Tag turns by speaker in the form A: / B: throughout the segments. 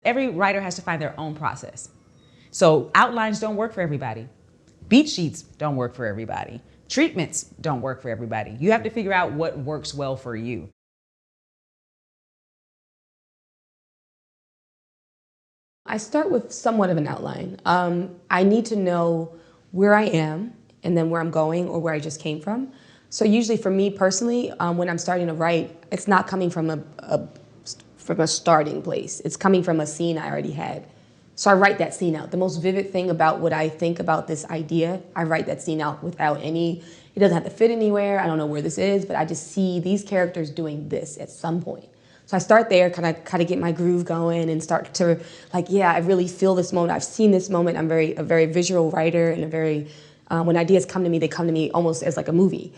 A: Every writer has to find their own process. So outlines don't work for everybody. Beat sheets don't work for everybody. Treatments don't work for everybody. You have to figure out what works well for you.
B: I start with somewhat of an outline. I need to know where I am and then where I'm going or where I just came from. So usually for me personally, when I'm starting to write, it's not coming from a starting place. It's coming from a scene I already had. So I write that scene out. The most vivid thing about what I think about this idea, I write that scene out without any, it doesn't have to fit anywhere. I don't know where this is, but I just see these characters doing this at some point. So I start there, kind of get my groove going and start to like, yeah, I really feel this moment. I've seen this moment. I'm a very visual writer and when ideas come to me, they come to me almost as like a movie.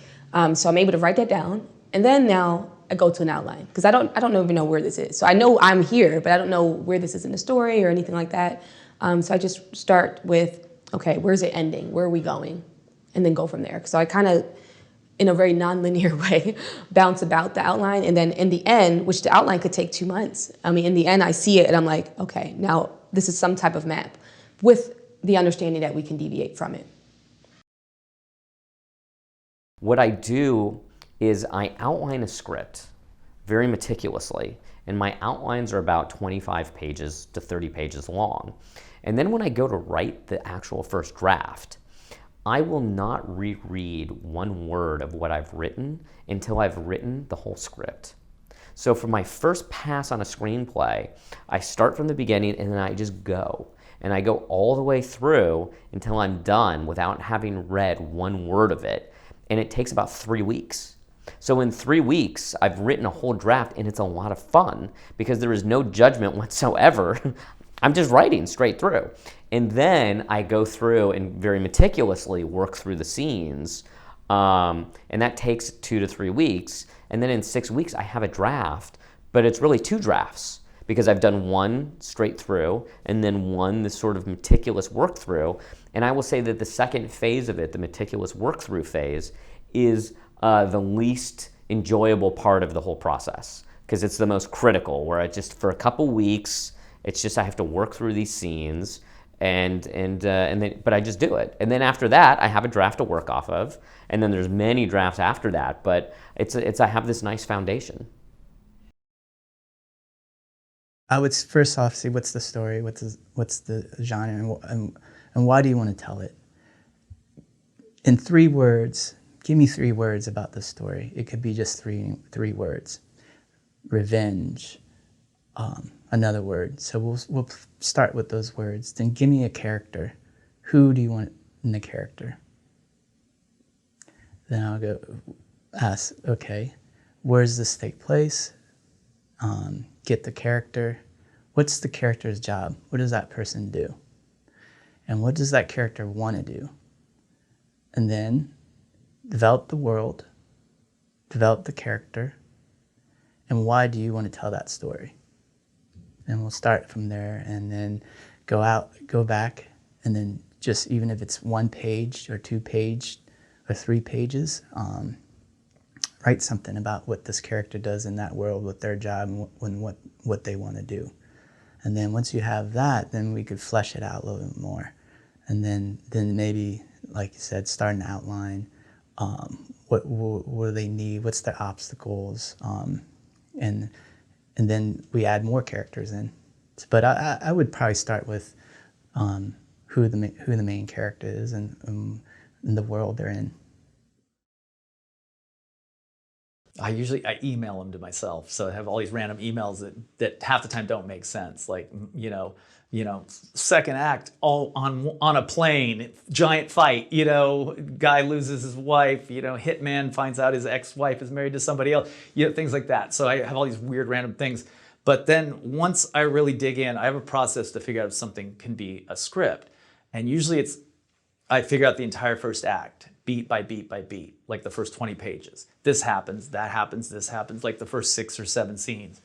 B: So I'm able to write that down. And then now I go to an outline because I don't even know where this is. So I know I'm here, but I don't know where this is in the story or anything like that. So I just start with, okay, where's it ending? Where are we going? And then go from there. So I kind of, in a very non-linear way, bounce about the outline. And then in the end, which the outline could take 2 months. I mean, in the end, I see it and I'm like, okay, now this is some type of map with the understanding that we can deviate from it.
C: What I do is I outline a script very meticulously, and my outlines are about 25 pages to 30 pages long. And then when I go to write the actual first draft, I will not reread one word of what I've written until I've written the whole script. So for my first pass on a screenplay, I start from the beginning and then I just go. And I go all the way through until I'm done without having read one word of it. And it takes about 3 weeks. So in 3 weeks, I've written a whole draft and it's a lot of fun because there is no judgment whatsoever. I'm just writing straight through. And then I go through and very meticulously work through the scenes. And that takes 2 to 3 weeks. And then in 6 weeks, I have a draft, but it's really 2 drafts because I've done one straight through and then one this sort of meticulous work through. And I will say that the second phase of it, the meticulous work through phase, is the least enjoyable part of the whole process because it's the most critical, where I just, for a couple weeks, it's just I have to work through these scenes but I just do it. And then after that, I have a draft to work off of, and then there's many drafts after that, but I have this nice foundation.
D: I would first off say, what's the story, what's the genre, and why do you want to tell it? In 3 words, give me 3 words about the story. It could be just three words. Revenge, another word. So we'll start with those words. Then give me a character. Who do you want in the character? Then I'll go ask, okay, where does this take place? Get the character. What's the character's job? What does that person do? And what does that character want to do? And then develop the world, develop the character, and why do you want to tell that story? And we'll start from there and then go back, and then just, even if it's 1 page or 2 page or 3 pages, write something about what this character does in that world, what their job and what they want to do. And then once you have that, then we could flesh it out a little bit more. And then maybe, like you said, start an outline. What do they need? What's their obstacles? And then we add more characters in. But I would probably start with who the main character is and the world they're in.
E: I email them to myself, so I have all these random emails that half the time don't make sense. Like, second act, all on a plane, giant fight. Guy loses his wife. Hitman finds out his ex-wife is married to somebody else. Things like that. So I have all these weird random things. But then once I really dig in, I have a process to figure out if something can be a script, and usually I figure out the entire first act, beat by beat by beat, like the first 20 pages. This happens, that happens, this happens, like the first 6 or 7 scenes.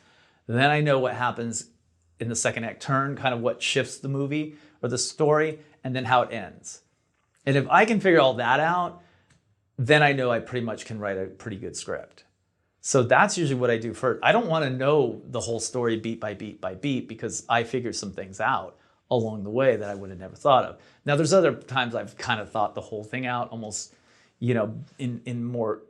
E: Then I know what happens in the second act turn, kind of what shifts the movie or the story, and then how it ends. And if I can figure all that out, then I know I pretty much can write a pretty good script. So that's usually what I do first. I don't want to know the whole story beat by beat by beat because I figured some things out along the way that I would have never thought of. Now, there's other times I've kind of thought the whole thing out almost, in more,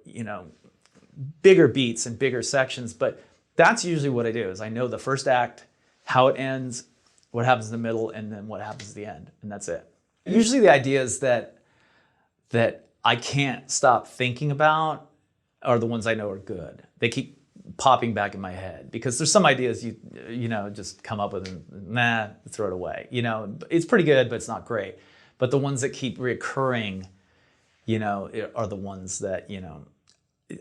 E: bigger beats and bigger sections. But that's usually what I do is I know the first act, how it ends, what happens in the middle, and then what happens at the end. And that's it. Usually the ideas that I can't stop thinking about are the ones I know are good. They keep popping back in my head because there's some ideas you just come up with and throw it away. It's pretty good, but it's not great. But the ones that keep reoccurring, are the ones that,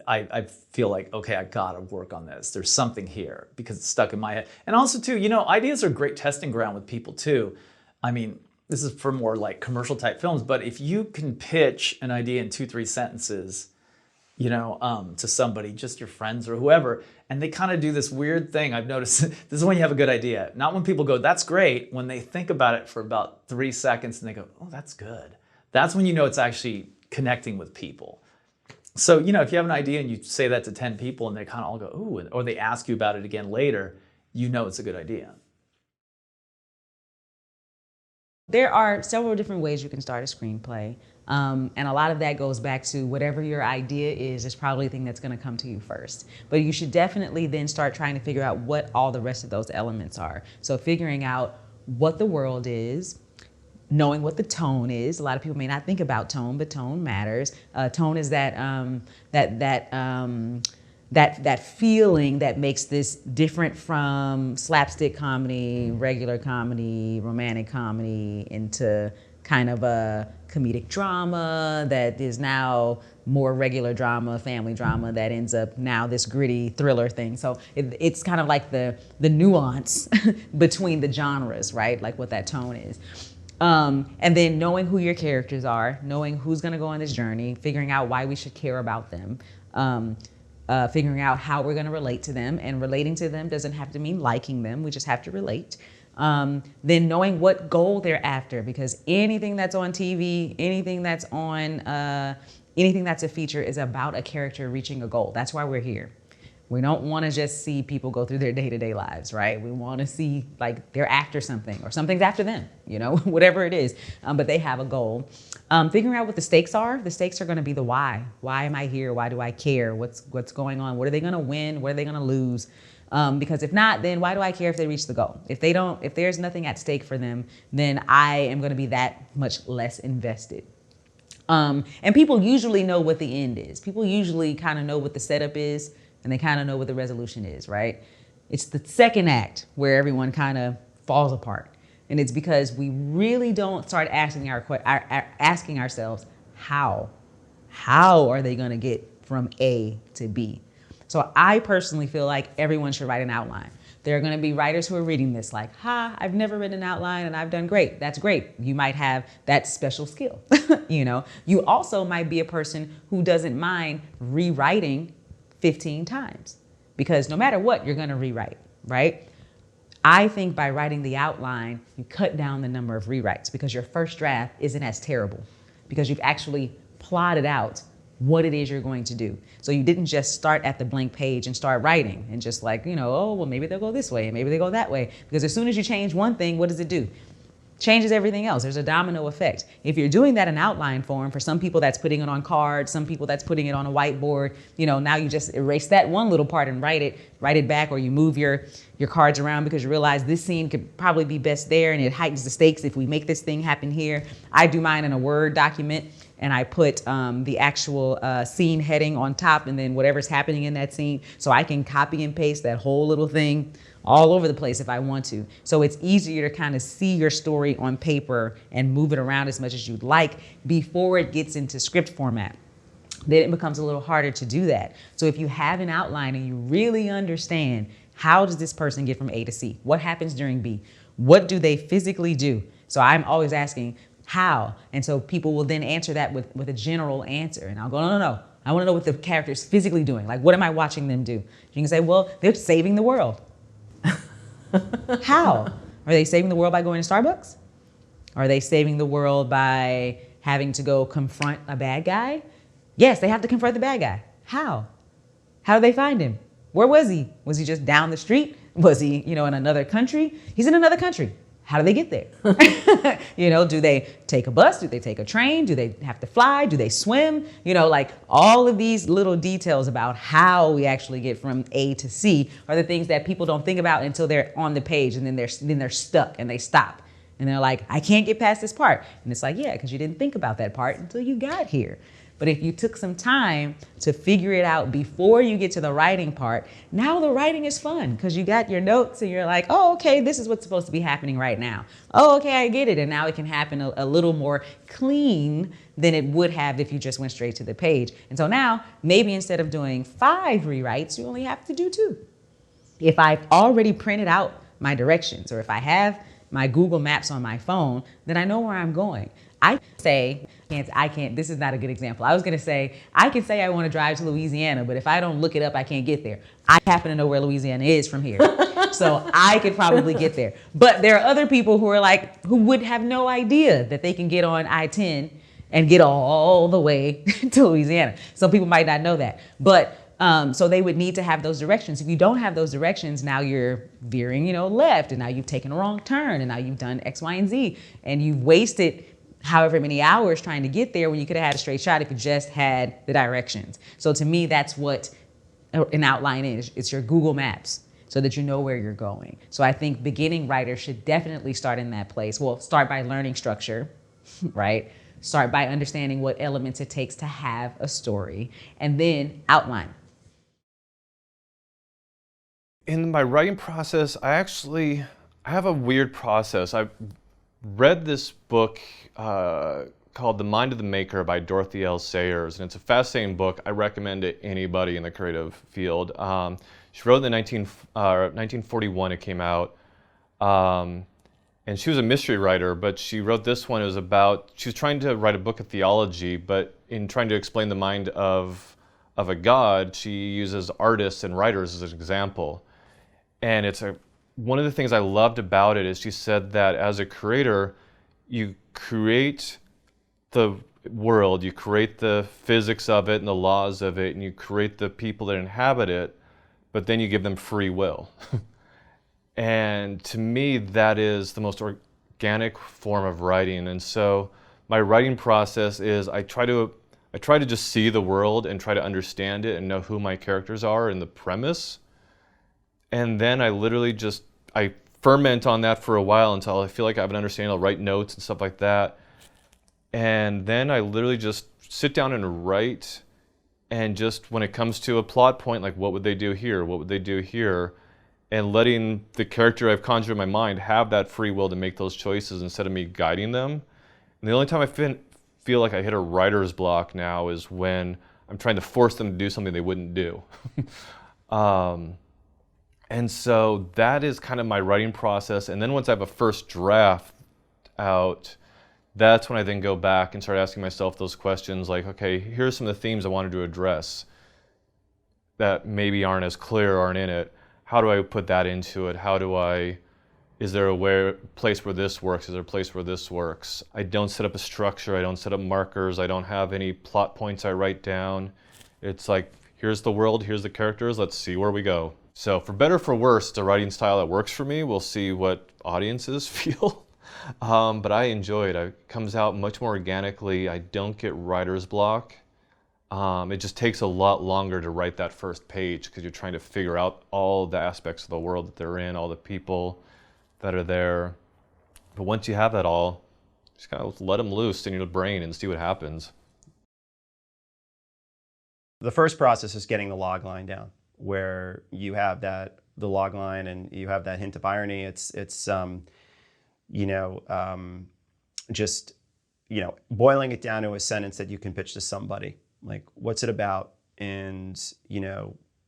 E: I feel like, okay, I gotta work on this. There's something here because it's stuck in my head. And also too, ideas are great testing ground with people too. I mean, this is for more like commercial type films, but if you can pitch an idea in 2-3 sentences, to somebody, just your friends or whoever, and they kind of do this weird thing. I've noticed this is when you have a good idea. Not when people go, that's great. When they think about it for about 3 seconds and they go, oh, that's good. That's when you know it's actually connecting with people. So, if you have an idea and you say that to 10 people and they kind of all go, ooh, or they ask you about it again later, it's a good idea.
A: There are several different ways you can start a screenplay. And a lot of that goes back to whatever your idea is probably the thing that's going to come to you first. But you should definitely then start trying to figure out what all the rest of those elements are. So figuring out what the world is, knowing what the tone is. A lot of people may not think about tone, but tone matters. Tone is that feeling that makes this different from slapstick comedy, regular comedy, romantic comedy, into kind of a comedic drama that is now more regular drama, family drama that ends up now this gritty thriller thing. So it's kind of like the nuance between the genres, right? Like what that tone is. And then knowing who your characters are, knowing who's gonna go on this journey, figuring out why we should care about them, figuring out how we're gonna relate to them, and relating to them doesn't have to mean liking them, we just have to relate. Then knowing what goal they're after, because anything that's on TV, anything that's a feature is about a character reaching a goal. That's why we're here. We don't want to just see people go through their day-to-day lives, right? We want to see like they're after something or something's after them, whatever it is, but they have a goal. Figuring out what the stakes are. The stakes are going to be the why. Why am I here? Why do I care? What's going on? What are they going to win? What are they going to lose? Because if not, then why do I care if they reach the goal? If there's nothing at stake for them, then I am going to be that much less invested. And people usually know what the end is. People usually kind of know what the setup is, and they kind of know what the resolution is, right? It's the second act where everyone kind of falls apart. And it's because we really don't start asking ourselves, how are they going to get from A to B? So I personally feel like everyone should write an outline. There are going to be writers who are reading this like, I've never written an outline and I've done great. That's great. You might have that special skill. You also might be a person who doesn't mind rewriting 15 times, because no matter what, you're going to rewrite, right? I think by writing the outline, you cut down the number of rewrites because your first draft isn't as terrible because you've actually plotted out what it is you're going to do. So you didn't just start at the blank page and start writing and just like, oh, well, maybe they'll go this way and maybe they go that way. Because as soon as you change one thing, what does it do? Changes everything else. There's a domino effect. If you're doing that in outline form, for some people that's putting it on cards, some people that's putting it on a whiteboard, now you just erase that one little part and write it back, or you move your cards around because you realize this scene could probably be best there and it heightens the stakes if we make this thing happen here. I do mine in a Word document and I put the actual scene heading on top and then whatever's happening in that scene, so I can copy and paste that whole little thing all over the place if I want to. So it's easier to kind of see your story on paper and move it around as much as you'd like before it gets into script format. Then it becomes a little harder to do that. So if you have an outline and you really understand, how does this person get from A to C? What happens during B? What do they physically do? So I'm always asking, how? And so people will then answer that with a general answer. And I'll go, no. I want to know what the character's physically doing. Like, what am I watching them do? You can say, well, they're saving the world. How? Are they saving the world by going to Starbucks? Are they saving the world by having to go confront a bad guy? Yes, they have to confront the bad guy. How How did they find him? Where was he? Was he just down the street? Was he, in another country? He's in another country. How do they get there? Do they take a bus? Do they take a train? Do they have to fly? Do they swim? Like all of these little details about how we actually get from A to C are the things that people don't think about until they're on the page, and then they're stuck and they stop. And they're like, I can't get past this part. And it's like, yeah, because you didn't think about that part until you got here. But if you took some time to figure it out before you get to the writing part, now the writing is fun because you got your notes and you're like, oh, okay, this is what's supposed to be happening right now. Oh, okay, I get it. And now it can happen a little more clean than it would have if you just went straight to the page. And so now maybe instead of doing 5 rewrites, you only have to do 2. If I've already printed out my directions, or if I have my Google Maps on my phone, then I know where I'm going. I can't, this is not a good example. I was gonna say, I can say I wanna drive to Louisiana, but if I don't look it up, I can't get there. I happen to know where Louisiana is from here. So I could probably get there. But there are other people who would have no idea that they can get on I-10 and get all the way to Louisiana. Some people might not know that. But so they would need to have those directions. If you don't have those directions, now you're veering, left, and now you've taken a wrong turn, and now you've done X, Y, and Z, and you've wasted however many hours trying to get there when you could have had a straight shot if you just had the directions. So to me, that's what an outline is. It's your Google Maps so that you know where you're going. So I think beginning writers should definitely start in that place. Well, start by learning structure, right? Start by understanding what elements it takes to have a story, and then outline.
F: In my writing process, I have a weird process. I've read this book called The Mind of the Maker by Dorothy L. Sayers, and it's a fascinating book. I recommend it to anybody in the creative field. She wrote it in 1941, it came out, and she was a mystery writer, but she wrote this one. It was about, she was trying to write a book of theology, but in trying to explain the mind of a god, she uses artists and writers as an example. And one of the things I loved about it is she said that as a creator, you create the world, you create the physics of it and the laws of it, and you create the people that inhabit it, but then you give them free will. And to me, that is the most organic form of writing. And so my writing process is I try to just see the world and try to understand it and know who my characters are and the premise. And then I ferment on that for a while until I feel like I have an understanding. I'll write notes and stuff like that. And then I literally just sit down and write, and just when it comes to a plot point, like what would they do here? What would they do here? And letting the character I've conjured in my mind have that free will to make those choices instead of me guiding them. And the only time I feel like I hit a writer's block now is when I'm trying to force them to do something they wouldn't do. And so that is kind of my writing process. And then once I have a first draft out, that's when I then go back and start asking myself those questions like, okay, here's some of the themes I wanted to address that maybe aren't as clear or aren't in it. How do I put that into it? Is there a place where this works? Is there a place where this works? I don't set up a structure. I don't set up markers. I don't have any plot points I write down. It's like, here's the world, here's the characters, let's see where we go. So for better or for worse, the writing style that works for me, we'll see what audiences feel. But I enjoy it. It comes out much more organically. I don't get writer's block. It just takes a lot longer to write that first page because you're trying to figure out all the aspects of the world that they're in, all the people that are there. But once you have that all, just kind of let them loose in your brain and see what happens.
G: The first process is getting the log line down, where you have the log line and you have that hint of irony. It's boiling it down to a sentence that you can pitch to somebody. Like, what's it about? And,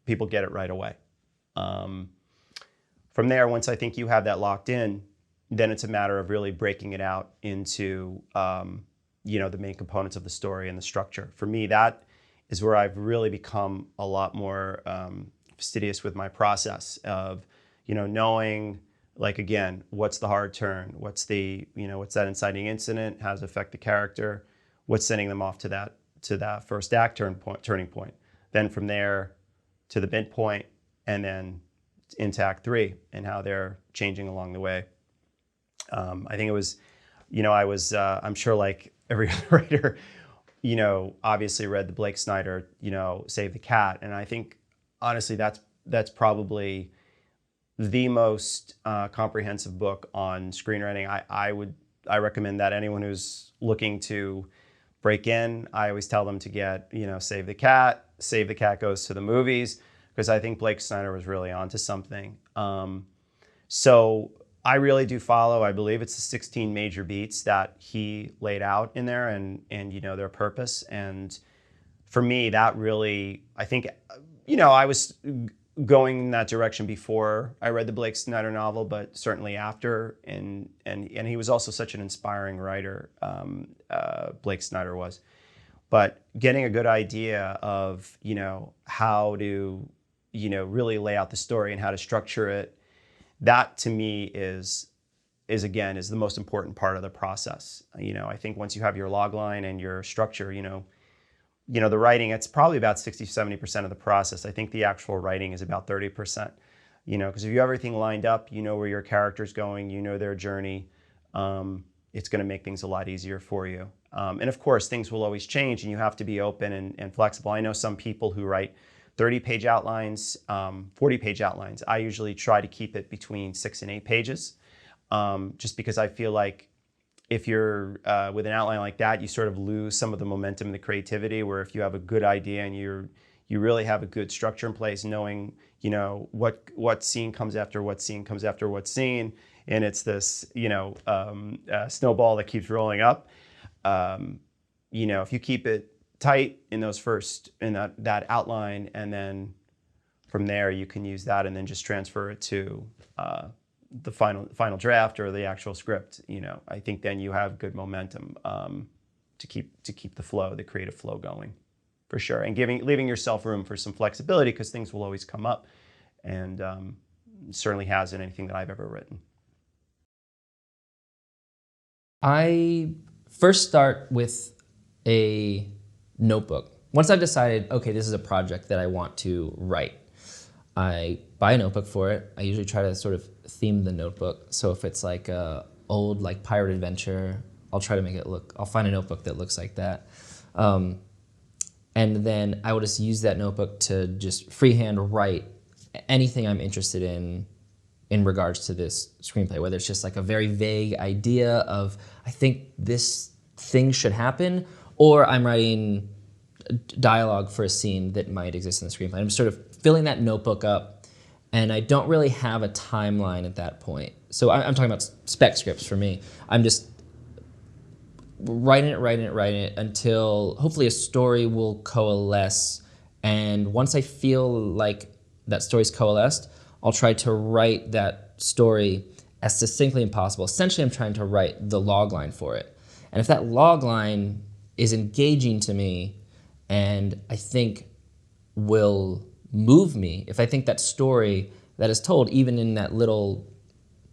G: people get it right away. From there, once I think you have that locked in, then it's a matter of really breaking it out into, the main components of the story and the structure. For me, that is where I've really become a lot more fastidious with my process of, knowing, like, again, what's the hard turn? What's what's that inciting incident? How does it affect the character? What's sending them off to that first act turning point? Then from there to the midpoint, and then into Act 3 and how they're changing along the way. I think it was, I'm sure like every other writer, obviously read the Blake Snyder, Save the Cat. And I think, honestly, that's probably the most comprehensive book on screenwriting. I recommend that anyone who's looking to break in, I always tell them to get, Save the Cat. Save the Cat goes to the movies, because I think Blake Snyder was really onto something. So I really do follow, I believe it's the 16 major beats that he laid out in there, and their purpose. And for me, that really, I think, I was going in that direction before I read the Blake Snyder novel, but certainly after. And he was also such an inspiring writer, Blake Snyder was. But getting a good idea of, how to, really lay out the story and how to structure it, that to me is the most important part of the process. I think once you have your log line and your structure, the writing, it's probably about 60-70% of the process. I think the actual writing is about 30%, because if you have everything lined up, where your character's going, their journey, it's going to make things a lot easier for you. And of course, things will always change, and you have to be open and flexible. I know some people who write 30-page outlines, 40-page outlines. I usually try to keep it between 6 and 8 pages, just because I feel like if you're with an outline like that, you sort of lose some of the momentum and the creativity, where if you have a good idea and you really have a good structure in place, knowing, what scene comes after what scene comes after what scene, and it's this, snowball that keeps rolling up. If you keep it tight in that outline, and then from there you can use that and then just transfer it to the final draft or the actual script. I think then you have good momentum to keep the creative flow going, for sure, and leaving yourself room for some flexibility, because things will always come up, and certainly has in anything that I've ever written.
H: I first start with a notebook. Once I've decided, okay, this is a project that I want to write, I buy a notebook for it. I usually try to sort of theme the notebook. So if it's like a old pirate adventure, I'll try to make it I'll find a notebook that looks like that. And then I will just use that notebook to just freehand write anything I'm interested in regards to this screenplay, whether it's just like a very vague idea of, I think this thing should happen, or I'm writing dialogue for a scene that might exist in the screenplay. I'm sort of filling that notebook up, and I don't really have a timeline at that point. So I'm talking about spec scripts for me. I'm just writing it until hopefully a story will coalesce. And once I feel like that story's coalesced, I'll try to write that story as succinctly as possible. Essentially, I'm trying to write the log line for it. And if that log line is engaging to me and I think will move me, if I think that story that is told, even in that little,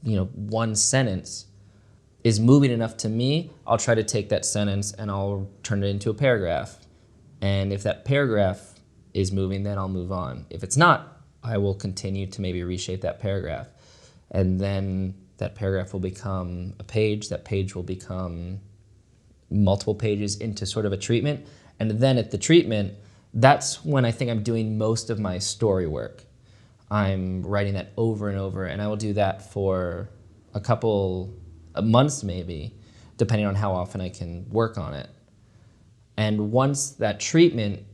H: one sentence, is moving enough to me, I'll try to take that sentence and I'll turn it into a paragraph. And if that paragraph is moving, then I'll move on. If it's not, I will continue to maybe reshape that paragraph. And then that paragraph will become a page, that page will become multiple pages into sort of a treatment. And then at the treatment, that's when I think I'm doing most of my story work. I'm writing that over and over, and I will do that for a couple months maybe, depending on how often I can work on it. And once that treatment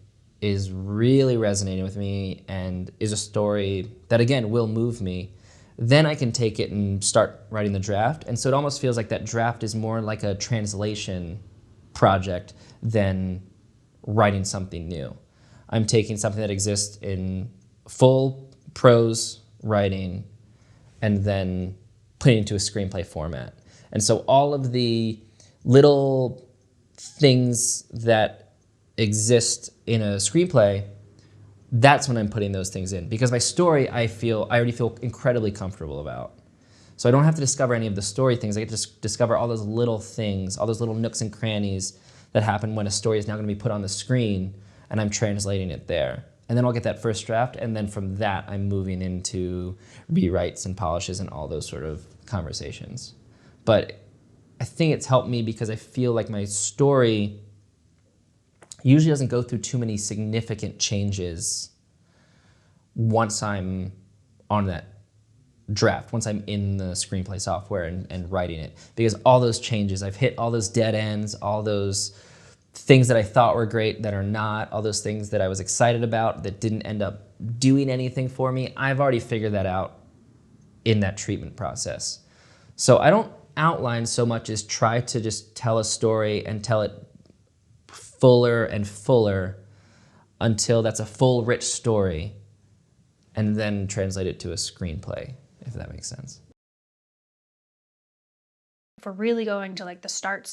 H: is really resonating with me and is a story that, again, will move me, then I can take it and start writing the draft. And so it almost feels like that draft is more like a translation project than writing something new. I'm taking something that exists in full prose writing and then putting it into a screenplay format. And so all of the little things that exist in a screenplay, that's when I'm putting those things in. Because my story, I already feel incredibly comfortable about. So I don't have to discover any of the story things. I get to just discover all those little things, all those little nooks and crannies that happen when a story is now going to be put on the screen, and I'm translating it there. And then I'll get that first draft, and then from that, I'm moving into rewrites and polishes and all those sort of conversations. But I think it's helped me because I feel like my story usually doesn't go through too many significant changes once I'm on that draft, once I'm in the screenplay software and writing it. Because all those changes, I've hit all those dead ends, all those things that I thought were great that are not, all those things that I was excited about that didn't end up doing anything for me. I've already figured that out in that treatment process. So I don't outline so much as try to just tell a story and tell it fuller and fuller until that's a full, rich story, and then translate it to a screenplay, if that makes sense.
I: If we're really going to like the start,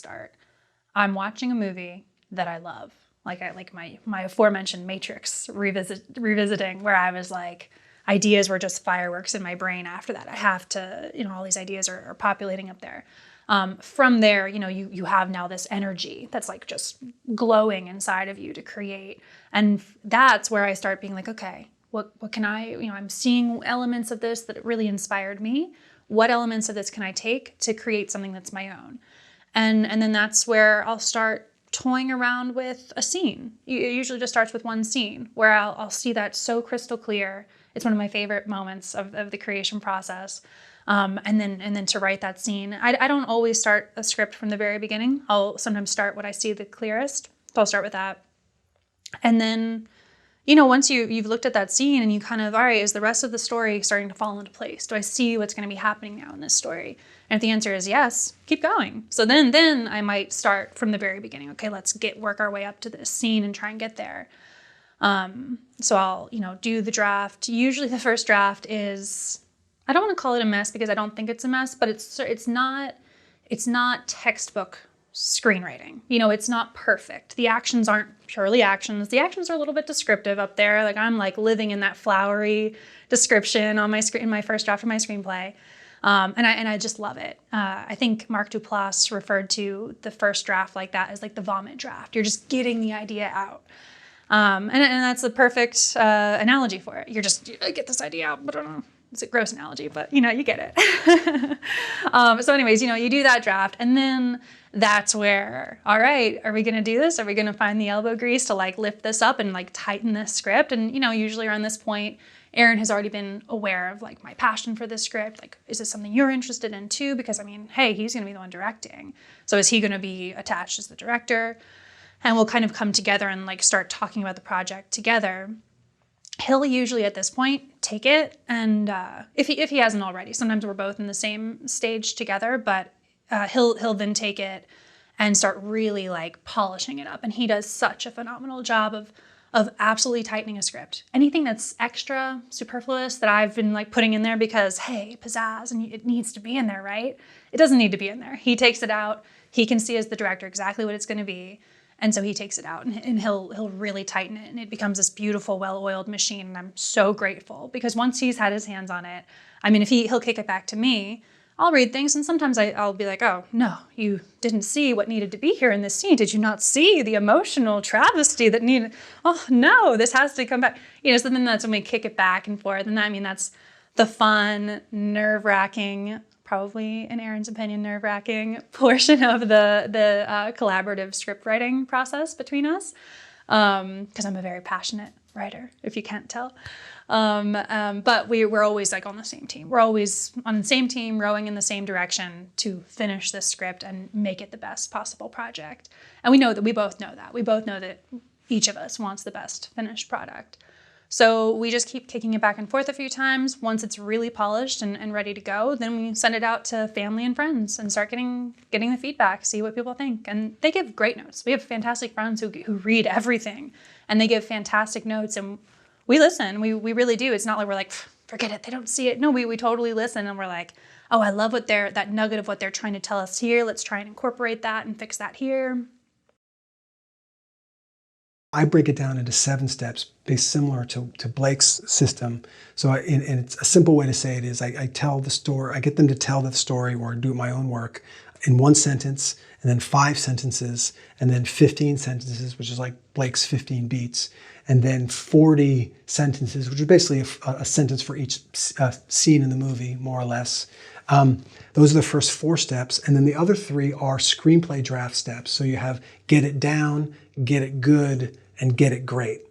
I: I'm watching a movie that I love. Like my aforementioned Matrix revisiting, where I was like, ideas were just fireworks in my brain after that. I have to, all these ideas are populating up there. From there, you have now this energy that's like just glowing inside of you to create. And that's where I start being like, okay, what can I, I'm seeing elements of this that really inspired me. What elements of this can I take to create something that's my own? And then that's where I'll start toying around with a scene. It usually just starts with one scene where I'll see that so crystal clear. It's one of my favorite moments of the creation process. And then to write that scene. I don't always start a script from the very beginning. I'll sometimes start what I see the clearest. So I'll start with that. And then, once you've looked at that scene and you kind of, all right, is the rest of the story starting to fall into place? Do I see what's going to be happening now in this story? And if the answer is yes, keep going. So then I might start from the very beginning. Okay, let's work our way up to this scene and try and get there. So I'll, do the draft. Usually the first draft is, I don't want to call it a mess because I don't think it's a mess, but it's not textbook screenwriting. It's not perfect. The actions aren't purely actions. The actions are a little bit descriptive up there. Like I'm like living in that flowery description on my screen in my first draft of my screenplay. And I just love it. I think Mark Duplass referred to the first draft like that as like the vomit draft. You're just getting the idea out. And that's the perfect analogy for it. You get this idea out, but I don't know. It's a gross analogy, but you get it. So anyways, you do that draft, and then that's where, all right, are we going to do this? Are we going to find the elbow grease to like lift this up and like tighten this script? And usually around this point, Aaron has already been aware of like my passion for this script. Like, is this something you're interested in too? Because hey, he's going to be the one directing. So is he going to be attached as the director? And we'll kind of come together and like start talking about the project together. He'll usually at this point take it, and if he hasn't already, sometimes we're both in the same stage together, but he'll then take it and start really like polishing it up. And he does such a phenomenal job of absolutely tightening a script. Anything that's extra superfluous that I've been like putting in there because, hey, pizzazz, and it needs to be in there, right? It doesn't need to be in there. He takes it out. He can see as the director exactly what it's going to be. And so he takes it out and he'll really tighten it, and it becomes this beautiful, well-oiled machine. And I'm so grateful because once he's had his hands on it, if he'll kick it back to me, I'll read things, and sometimes I'll be like, oh, no, you didn't see what needed to be here in this scene. Did you not see the emotional travesty that needed? Oh, no, this has to come back. So then that's when we kick it back and forth. And that's the fun, nerve-wracking, probably in Aaron's opinion, nerve-wracking portion of the collaborative script writing process between us. Because I'm a very passionate writer, if you can't tell. But we're always like on the same team. We're always on the same team, rowing in the same direction to finish this script and make it the best possible project. And we both know that. We both know that each of us wants the best finished product. So we just keep kicking it back and forth a few times. Once it's really polished and ready to go, then we send it out to family and friends and start getting the feedback, see what people think. And they give great notes. We have fantastic friends who read everything, and they give fantastic notes, and we listen. We really do. It's not like we're like, forget it, they don't see it. No, we totally listen, and we're like, oh, I love that nugget of what they're trying to tell us here. Let's try and incorporate that and fix that here.
J: I break it down into 7 steps, based similar to Blake's system. So, and it's a simple way to say it is I tell the story, I get them to tell the story or do my own work in one sentence, and then 5 sentences, and then 15 sentences, which is like Blake's 15 beats, and then 40 sentences, which is basically a sentence for each scene in the movie, more or less. Those are the first 4 steps, and then the other 3 are screenplay draft steps. So you have get it down, get it good, and get it great.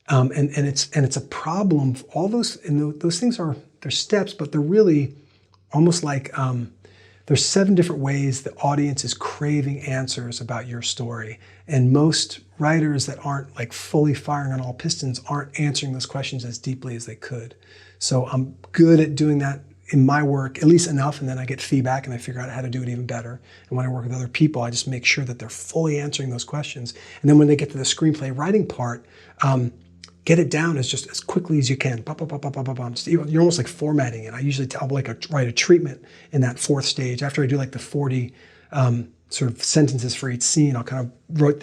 J: And it's a problem. All those things they're steps, but they're really almost like there's 7 different ways the audience is craving answers about your story, and most writers that aren't like fully firing on all pistons aren't answering those questions as deeply as they could. So I'm good at doing that in my work, at least enough, and then I get feedback and I figure out how to do it even better. And when I work with other people, I just make sure that they're fully answering those questions. And then when they get to the screenplay writing part, get it down as just as quickly as you can. You're almost like formatting it. I usually write a treatment in that 4th stage. After I do like the 40 sort of sentences for each scene, I'll kind of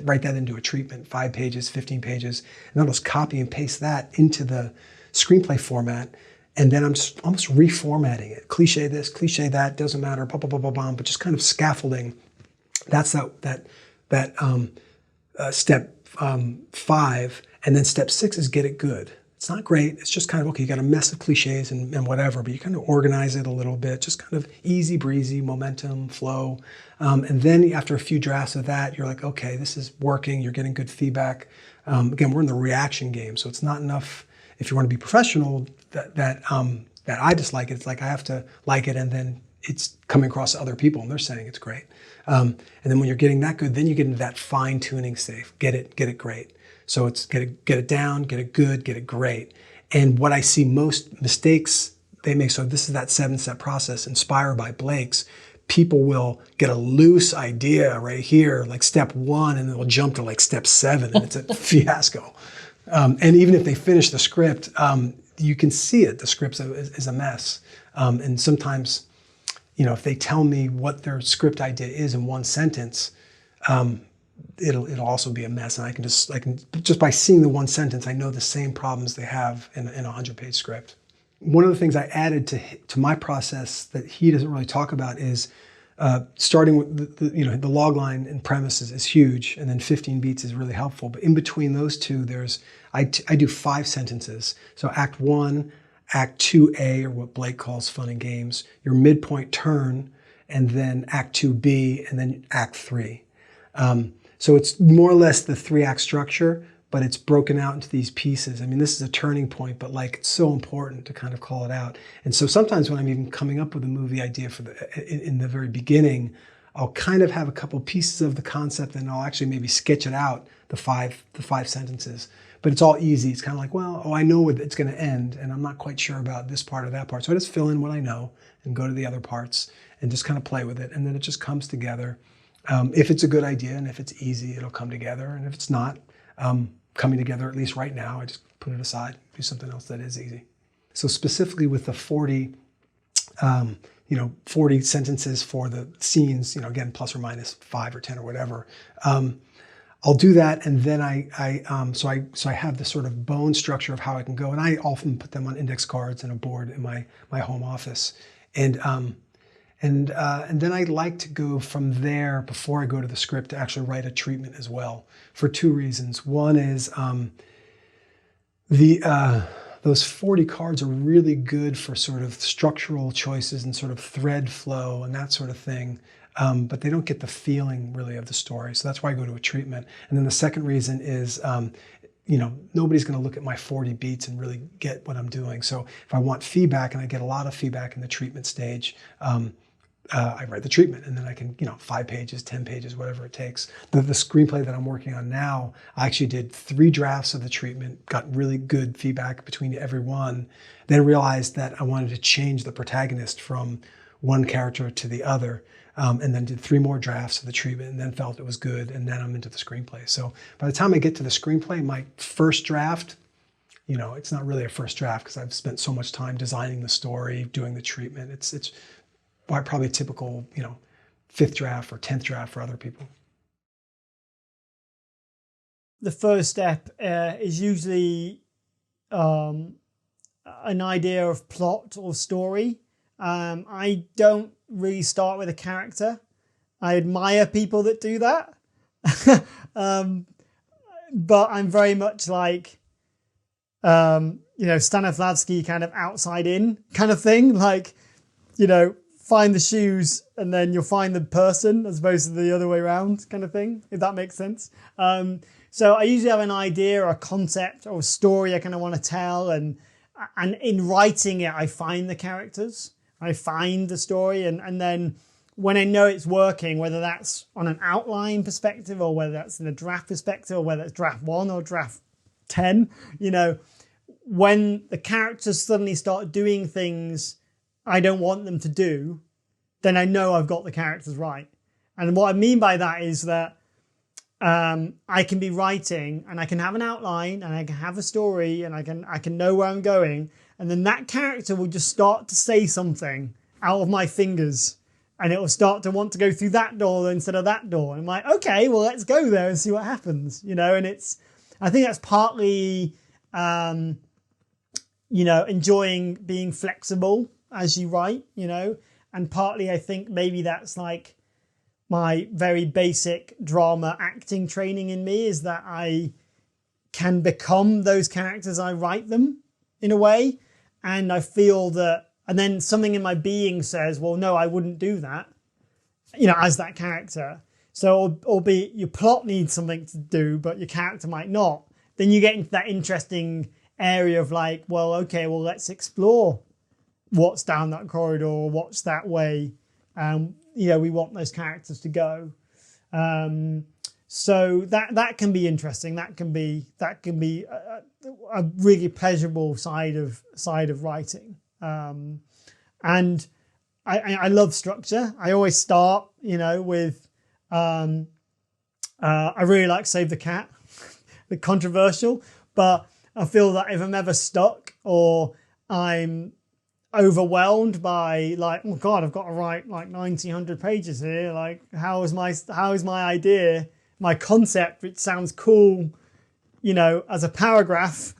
J: write that into a treatment, 5 pages, 15 pages, and I'll just copy and paste that into the screenplay format. And then I'm just almost reformatting it. Cliche this, cliche that, doesn't matter, but just kind of scaffolding. That's that step 5. And then step 6 is get it good. It's not great. It's just kind of, okay, you got a mess of cliches and whatever, but you kind of organize it a little bit, just kind of easy breezy, momentum, flow. And then after a few drafts of that, you're like, okay, this is working. You're getting good feedback. Again, we're in the reaction game, so it's not enough if you want to be professional that I dislike it. It's like I have to like it, and then it's coming across to other people, and they're saying it's great. And then when you're getting that good, then you get into that fine tuning stage. Get it great. So it's get it down, get it good, get it great. And what I see most mistakes they make, so this is that 7-step process inspired by Blake's. People will get a loose idea right here, like step 1, and they'll jump to like step 7, and it's a fiasco. And even if they finish the script, you can see it. The script is a mess. And sometimes, if they tell me what their script idea is in one sentence, it'll also be a mess. And I can just by seeing the one sentence, I know the same problems they have in a 100-page script. One of the things I added to my process that he doesn't really talk about is starting with the log line and premises is huge, and then 15 beats is really helpful. But in between those two, I do 5 sentences. So Act 1, Act 2A, or what Blake calls fun and games, your midpoint turn, and then Act 2B, and then Act 3. So it's more or less the 3-act structure, but it's broken out into these pieces. I mean, this is a turning point, but like it's so important to kind of call it out. And so sometimes when I'm even coming up with a movie idea in the very beginning, I'll kind of have a couple pieces of the concept, and I'll actually maybe sketch it out, the five sentences. But it's all easy. It's kind of like, I know it's going to end, and I'm not quite sure about this part or that part. So I just fill in what I know and go to the other parts and just kind of play with it. And then it just comes together. If it's a good idea and if it's easy, it'll come together. And if it's not coming together, at least right now, I just put it aside, do something else that is easy. So specifically with the 40 sentences for the scenes, again, plus or minus 5 or 10 or whatever, I'll do that, and then I have this sort of bone structure of how I can go, and I often put them on index cards and a board in my home office, and then I like to go from there before I go to the script to actually write a treatment as well, for 2 reasons. One is those 40 cards are really good for sort of structural choices and sort of thread flow and that sort of thing. But they don't get the feeling really of the story. So that's why I go to a treatment. And then the second reason is, nobody's going to look at my 40 beats and really get what I'm doing. So if I want feedback, and I get a lot of feedback in the treatment stage, I write the treatment, and then I can, 5 pages, 10 pages, whatever it takes. The screenplay that I'm working on now, I actually did 3 drafts of the treatment, got really good feedback between every one, then realized that I wanted to change the protagonist from one character to the other. And then did 3 more drafts of the treatment, and then felt it was good, and then I'm into the screenplay. So by the time I get to the screenplay, my first draft, it's not really a first draft because I've spent so much time designing the story, doing the treatment. It's probably a typical, 5th draft or 10th draft for other people.
K: The first step is usually an idea of plot or story. I don't really start with a character. I admire people that do that. But I'm very much like, Stanislavski kind of outside in kind of thing. Like, find the shoes and then you'll find the person as opposed to the other way around kind of thing, if that makes sense. So I usually have an idea or a concept or a story I kind of want to tell. And in writing it, I find the characters, I find the story. And then when I know it's working, whether that's on an outline perspective or whether that's in a draft perspective or whether it's draft 1 or draft 10, when the characters suddenly start doing things I don't want them to do, then I know I've got the characters right. And what I mean by that is that I can be writing and I can have an outline and I can have a story and I can know where I'm going, and then that character will just start to say something out of my fingers and it will start to want to go through that door instead of that door. And I'm like, okay, well, let's go there and see what happens, and I think that's partly enjoying being flexible as you write, and partly I think maybe that's like my very basic drama acting training in me, is that I can become those characters I write them in a way. And I feel that, and then something in my being says, well, no, I wouldn't do that, as that character. So, albeit your plot needs something to do, but your character might not, then you get into that interesting area of like, well, okay, well, let's explore what's down that corridor, what's that way. We want those characters to go. So that can be interesting. That can be a really pleasurable side of writing. And I love structure. I always start, with I really like Save the Cat, the controversial, but I feel that if I'm ever stuck or I'm overwhelmed by like, oh God, I've got to write like 100 pages here. Like, how is my idea, my concept, which sounds cool, as a paragraph,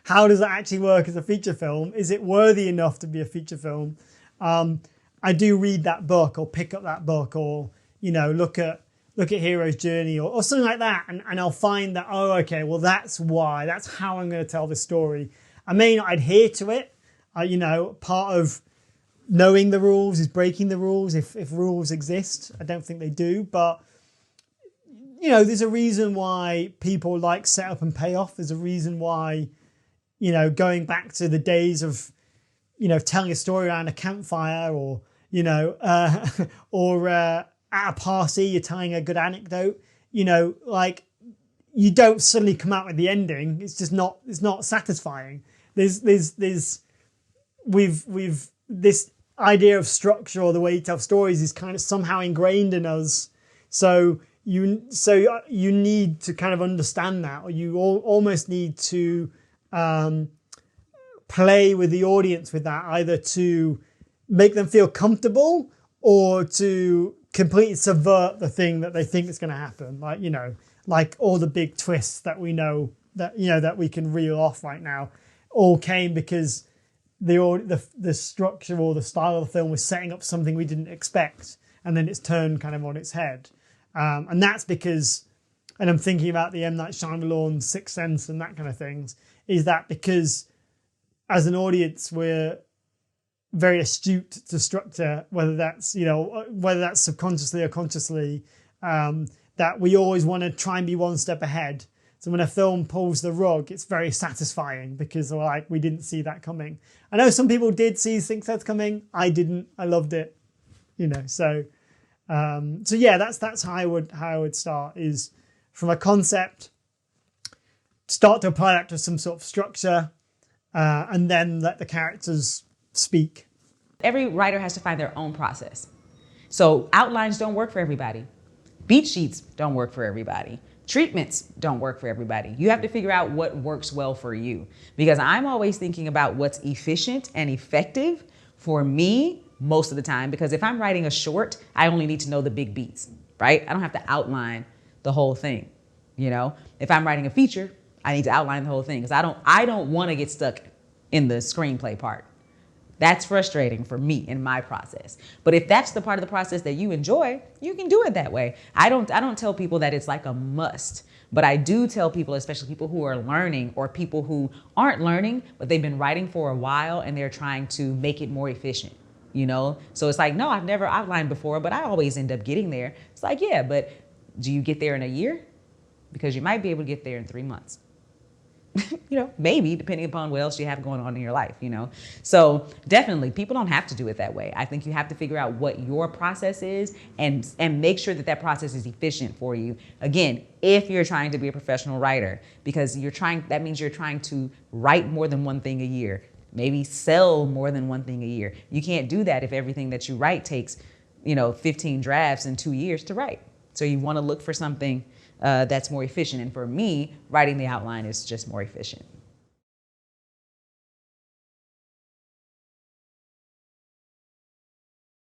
K: how does that actually work as a feature film? Is it worthy enough to be a feature film? I do read that book or pick up that book or, look at Hero's Journey or something like that. And I'll find that, oh, okay, well, that's how I'm going to tell this story. I may not adhere to it. Part of knowing the rules is breaking the rules if rules exist. I don't think they do, but there's a reason why people like setup and payoff. There's a reason why, going back to the days of, telling a story around a campfire or, or at a party, you're telling a good anecdote, like you don't suddenly come out with the ending. It's just not, it's not satisfying. There's this idea of structure or the way you tell stories is kind of somehow ingrained in us. So you need to kind of understand that, or you almost need to play with the audience with that, either to make them feel comfortable or to completely subvert the thing that they think is going to happen. Like all the big twists that we know that we can reel off right now all came because the structure or the style of the film was setting up something we didn't expect, and then it's turned kind of on its head. And that's because, and I'm thinking about the M. Night Shyamalan Sixth Sense and that kind of things, is that because as an audience we're very astute to structure, whether that's subconsciously or consciously, that we always want to try and be one step ahead. So when a film pulls the rug, it's very satisfying because we didn't see that coming. I know some people did see Sixth Sense coming. I didn't. I loved it. So yeah, that's how I would start, is from a concept, start to apply that to some sort of structure, and then let the characters speak.
A: Every writer has to find their own process. So outlines don't work for everybody. Beat sheets don't work for everybody. Treatments don't work for everybody. You have to figure out what works well for you, because I'm always thinking about what's efficient and effective for me most of the time, because if I'm writing a short, I only need to know the big beats, right? I don't have to outline the whole thing. If I'm writing a feature, I need to outline the whole thing, because I don't want to get stuck in the screenplay part. That's frustrating for me in my process. But if that's the part of the process that you enjoy, you can do it that way. I don't tell people that it's like a must, but I do tell people, especially people who are learning or people who aren't learning, but they've been writing for a while and they're trying to make it more efficient, you know? So it's like, no, I've never outlined before, but I always end up getting there. It's like, yeah, but do you get there in a year? Because you might be able to get there in 3 months. You know, maybe, depending upon what else you have going on in your life, you know. So definitely, people don't have to do it that way. I think you have to figure out what your process is and make sure that that process is efficient for you. Again, if you're trying to be a professional writer, because that means you're trying to write more than one thing a year, maybe sell more than one thing a year. You can't do that if everything that you write takes, 15 drafts in 2 years to write. So you want to look for something that's more efficient. And for me, writing the outline is just more efficient.